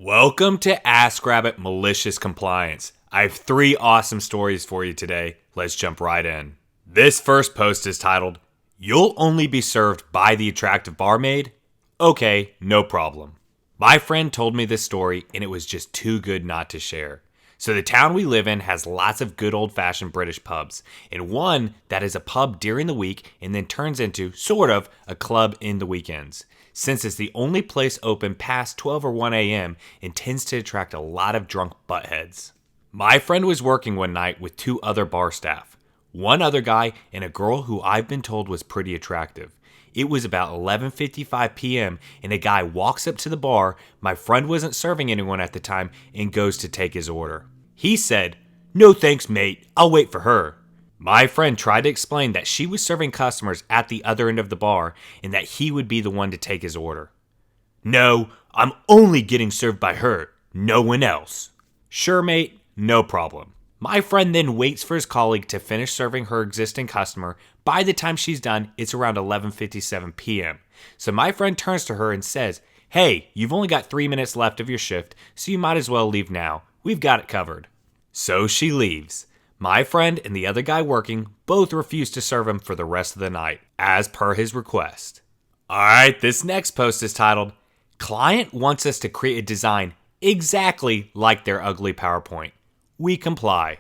Welcome to Ask Rabbit Malicious Compliance. I have 3 awesome stories for you today. Let's jump right in. This first post is titled, "You'll only be served by the attractive barmaid?" Okay, no problem. My friend told me this story and it was just too good not to share. So the town we live in has lots of good old-fashioned British pubs, and one that is a pub during the week and then turns into, sort of, a club in the weekends. Since it's the only place open past 12 or 1 a.m. and tends to attract a lot of drunk buttheads. My friend was working one night with 2 other bar staff, one other guy and a girl who I've been told was pretty attractive. It was about 11:55 p.m. and a guy walks up to the bar. My friend wasn't serving anyone at the time and goes to take his order. He said, "No thanks, mate. I'll wait for her." My friend tried to explain that she was serving customers at the other end of the bar and that he would be the one to take his order. "No, I'm only getting served by her, no one else." "Sure, mate, no problem." My friend then waits for his colleague to finish serving her existing customer. By the time she's done, it's around 11:57 p.m. So my friend turns to her and says, "Hey, you've only got 3 minutes left of your shift, so you might as well leave now. We've got it covered." So she leaves. My friend and the other guy working both refuse to serve him for the rest of the night, as per his request. Alright, this next post is titled, "Client wants us to create a design exactly like their ugly PowerPoint. We comply."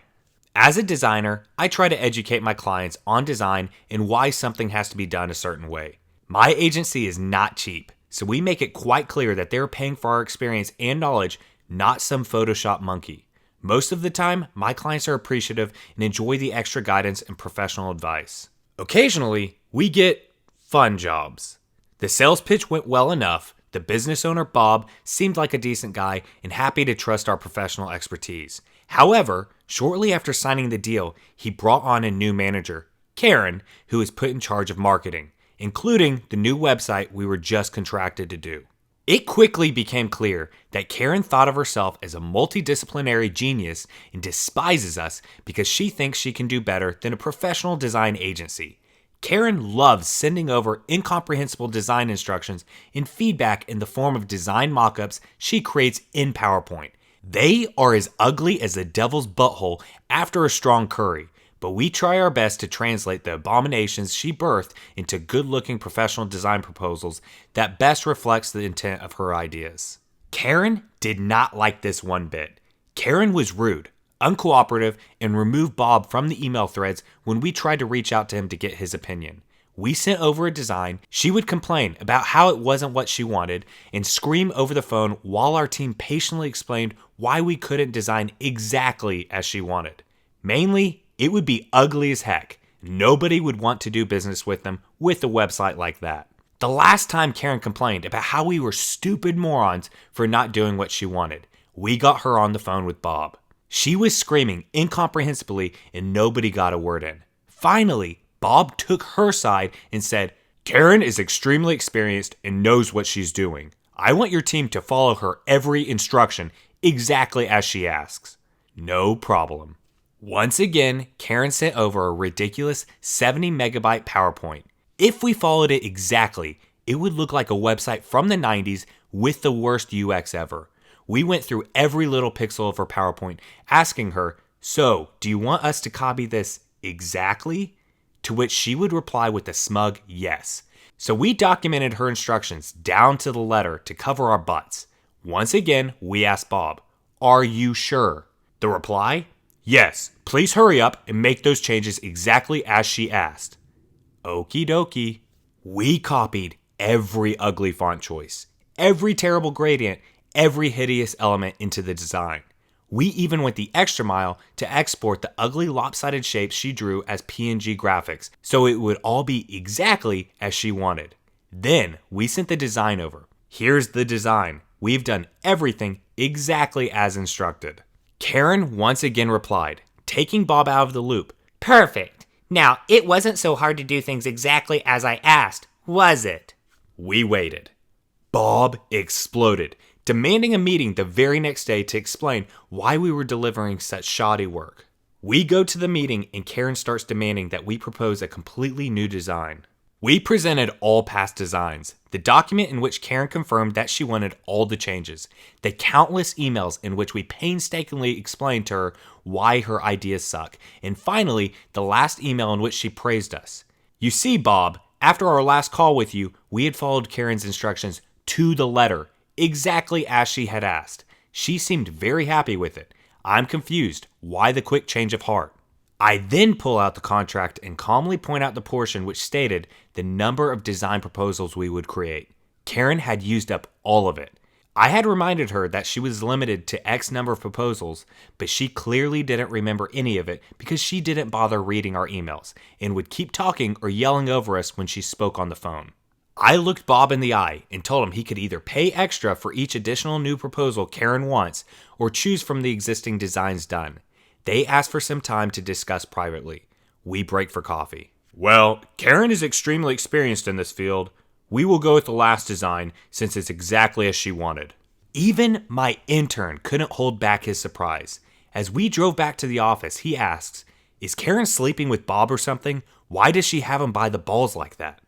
As a designer, I try to educate my clients on design and why something has to be done a certain way. My agency is not cheap, so we make it quite clear that they're paying for our experience and knowledge, not some Photoshop monkey. Most of the time, my clients are appreciative and enjoy the extra guidance and professional advice. Occasionally, we get fun jobs. The sales pitch went well enough. The business owner, Bob, seemed like a decent guy and happy to trust our professional expertise. However, shortly after signing the deal, he brought on a new manager, Karen, who was put in charge of marketing, including the new website we were just contracted to do. It quickly became clear that Karen thought of herself as a multidisciplinary genius and despises us because she thinks she can do better than a professional design agency. Karen loves sending over incomprehensible design instructions and feedback in the form of design mockups she creates in PowerPoint. They are as ugly as the devil's butthole after a strong curry, but we try our best to translate the abominations she birthed into good-looking professional design proposals that best reflects the intent of her ideas. Karen did not like this one bit. Karen was rude, uncooperative, and removed Bob from the email threads when we tried to reach out to him to get his opinion. We sent over a design, she would complain about how it wasn't what she wanted, and scream over the phone while our team patiently explained why we couldn't design exactly as she wanted. Mainly, it would be ugly as heck. Nobody would want to do business with them with a website like that. The last time Karen complained about how we were stupid morons for not doing what she wanted, we got her on the phone with Bob. She was screaming incomprehensibly and nobody got a word in. Finally, Bob took her side and said, "Karen is extremely experienced and knows what she's doing. I want your team to follow her every instruction exactly as she asks." No problem. Once again, Karen sent over a ridiculous 70 megabyte PowerPoint. If we followed it exactly, it would look like a website from the 90s with the worst UX ever. We went through every little pixel of her PowerPoint, asking her, "So, do you want us to copy this exactly?" To which she would reply with a smug yes. So we documented her instructions down to the letter to cover our butts. Once again, we asked Bob, "Are you sure?" The reply, "Yes, please hurry up and make those changes exactly as she asked." Okie dokie. We copied every ugly font choice, every terrible gradient, every hideous element into the design. We even went the extra mile to export the ugly lopsided shapes she drew as PNG graphics, so it would all be exactly as she wanted. Then we sent the design over. Here's the design. We've done everything exactly as instructed. Karen once again replied, taking Bob out of the loop. "Perfect. Now, it wasn't so hard to do things exactly as I asked, was it?" We waited. Bob exploded, demanding a meeting the very next day to explain why we were delivering such shoddy work. We go to the meeting and Karen starts demanding that we propose a completely new design. We presented all past designs, the document in which Karen confirmed that she wanted all the changes, the countless emails in which we painstakingly explained to her why her ideas suck, and finally, the last email in which she praised us. You see, Bob, after our last call with you, we had followed Karen's instructions to the letter, exactly as she had asked. She seemed very happy with it. I'm confused. Why the quick change of heart? I then pull out the contract and calmly point out the portion which stated the number of design proposals we would create. Karen had used up all of it. I had reminded her that she was limited to X number of proposals, but she clearly didn't remember any of it because she didn't bother reading our emails and would keep talking or yelling over us when she spoke on the phone. I looked Bob in the eye and told him he could either pay extra for each additional new proposal Karen wants or choose from the existing designs done. They asked for some time to discuss privately. We break for coffee. Well, Karen is extremely experienced in this field. We will go with the last design since it's exactly as she wanted. Even my intern couldn't hold back his surprise. As we drove back to the office, he asks, "Is Karen sleeping with Bob or something? Why does she have him by the balls like that?"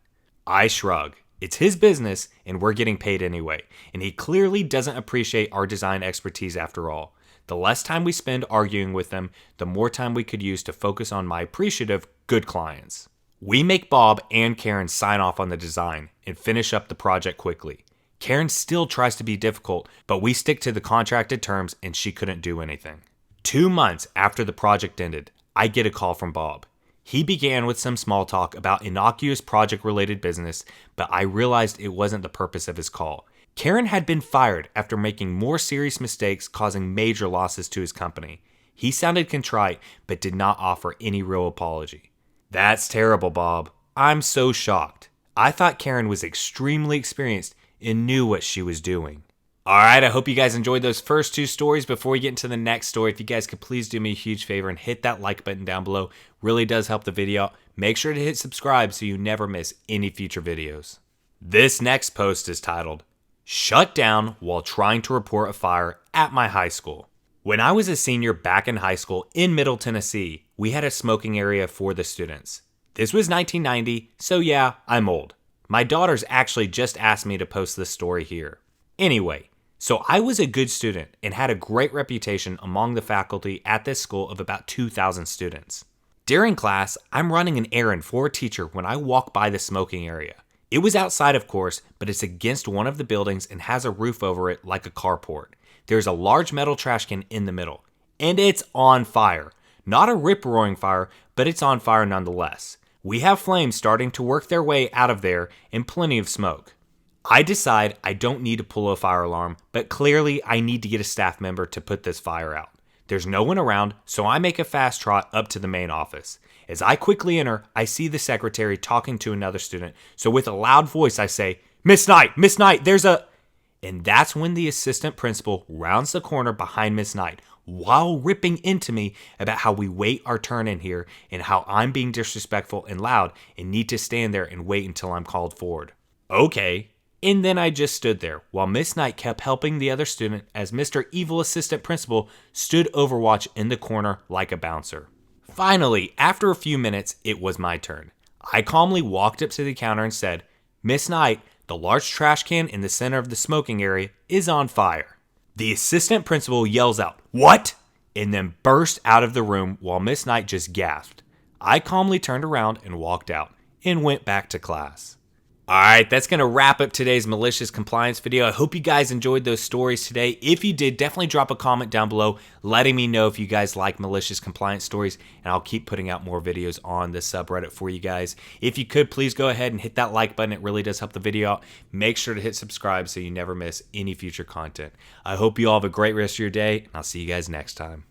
I shrug. It's his business and we're getting paid anyway, and he clearly doesn't appreciate our design expertise after all. The less time we spend arguing with them, the more time we could use to focus on my appreciative, good clients. We make Bob and Karen sign off on the design and finish up the project quickly. Karen still tries to be difficult, but we stick to the contracted terms and she couldn't do anything. 2 months after the project ended, I get a call from Bob. He began with some small talk about innocuous project-related business, but I realized it wasn't the purpose of his call. Karen had been fired after making more serious mistakes causing major losses to his company. He sounded contrite, but did not offer any real apology. That's terrible, Bob. I'm so shocked. I thought Karen was extremely experienced and knew what she was doing. Alright, I hope you guys enjoyed those first 2 stories. Before we get into the next story, if you guys could please do me a huge favor and hit that like button down below. Really does help the video. Make sure to hit subscribe so you never miss any future videos. This next post is titled, "Shut Down While Trying to Report a Fire at My High School." When I was a senior back in high school in Middle Tennessee, we had a smoking area for the students. This was 1990, so yeah, I'm old. My daughters actually just asked me to post this story here. Anyway, so I was a good student and had a great reputation among the faculty at this school of about 2,000 students. During class, I'm running an errand for a teacher when I walk by the smoking area. It was outside, of course, but it's against one of the buildings and has a roof over it like a carport. There's a large metal trash can in the middle, and it's on fire. Not a rip-roaring fire, but it's on fire nonetheless. We have flames starting to work their way out of there and plenty of smoke. I decide I don't need to pull a fire alarm, but clearly I need to get a staff member to put this fire out. There's no one around, so I make a fast trot up to the main office. As I quickly enter, I see the secretary talking to another student, so with a loud voice I say, Miss Knight, there's a..." And that's when the assistant principal rounds the corner behind Miss Knight, while ripping into me about how we wait our turn in here and how I'm being disrespectful and loud and need to stand there and wait until I'm called forward. Okay. And then I just stood there while Miss Knight kept helping the other student as Mr. Evil Assistant Principal stood overwatch in the corner like a bouncer. Finally, after a few minutes, it was my turn. I calmly walked up to the counter and said, "Miss Knight, the large trash can in the center of the smoking area is on fire." The assistant principal yells out, "What?" and then burst out of the room while Miss Knight just gasped. I calmly turned around and walked out and went back to class. Alright, that's going to wrap up today's malicious compliance video. I hope you guys enjoyed those stories today. If you did, definitely drop a comment down below letting me know if you guys like malicious compliance stories, and I'll keep putting out more videos on this subreddit for you guys. If you could, please go ahead and hit that like button. It really does help the video out. Make sure to hit subscribe so you never miss any future content. I hope you all have a great rest of your day, and I'll see you guys next time.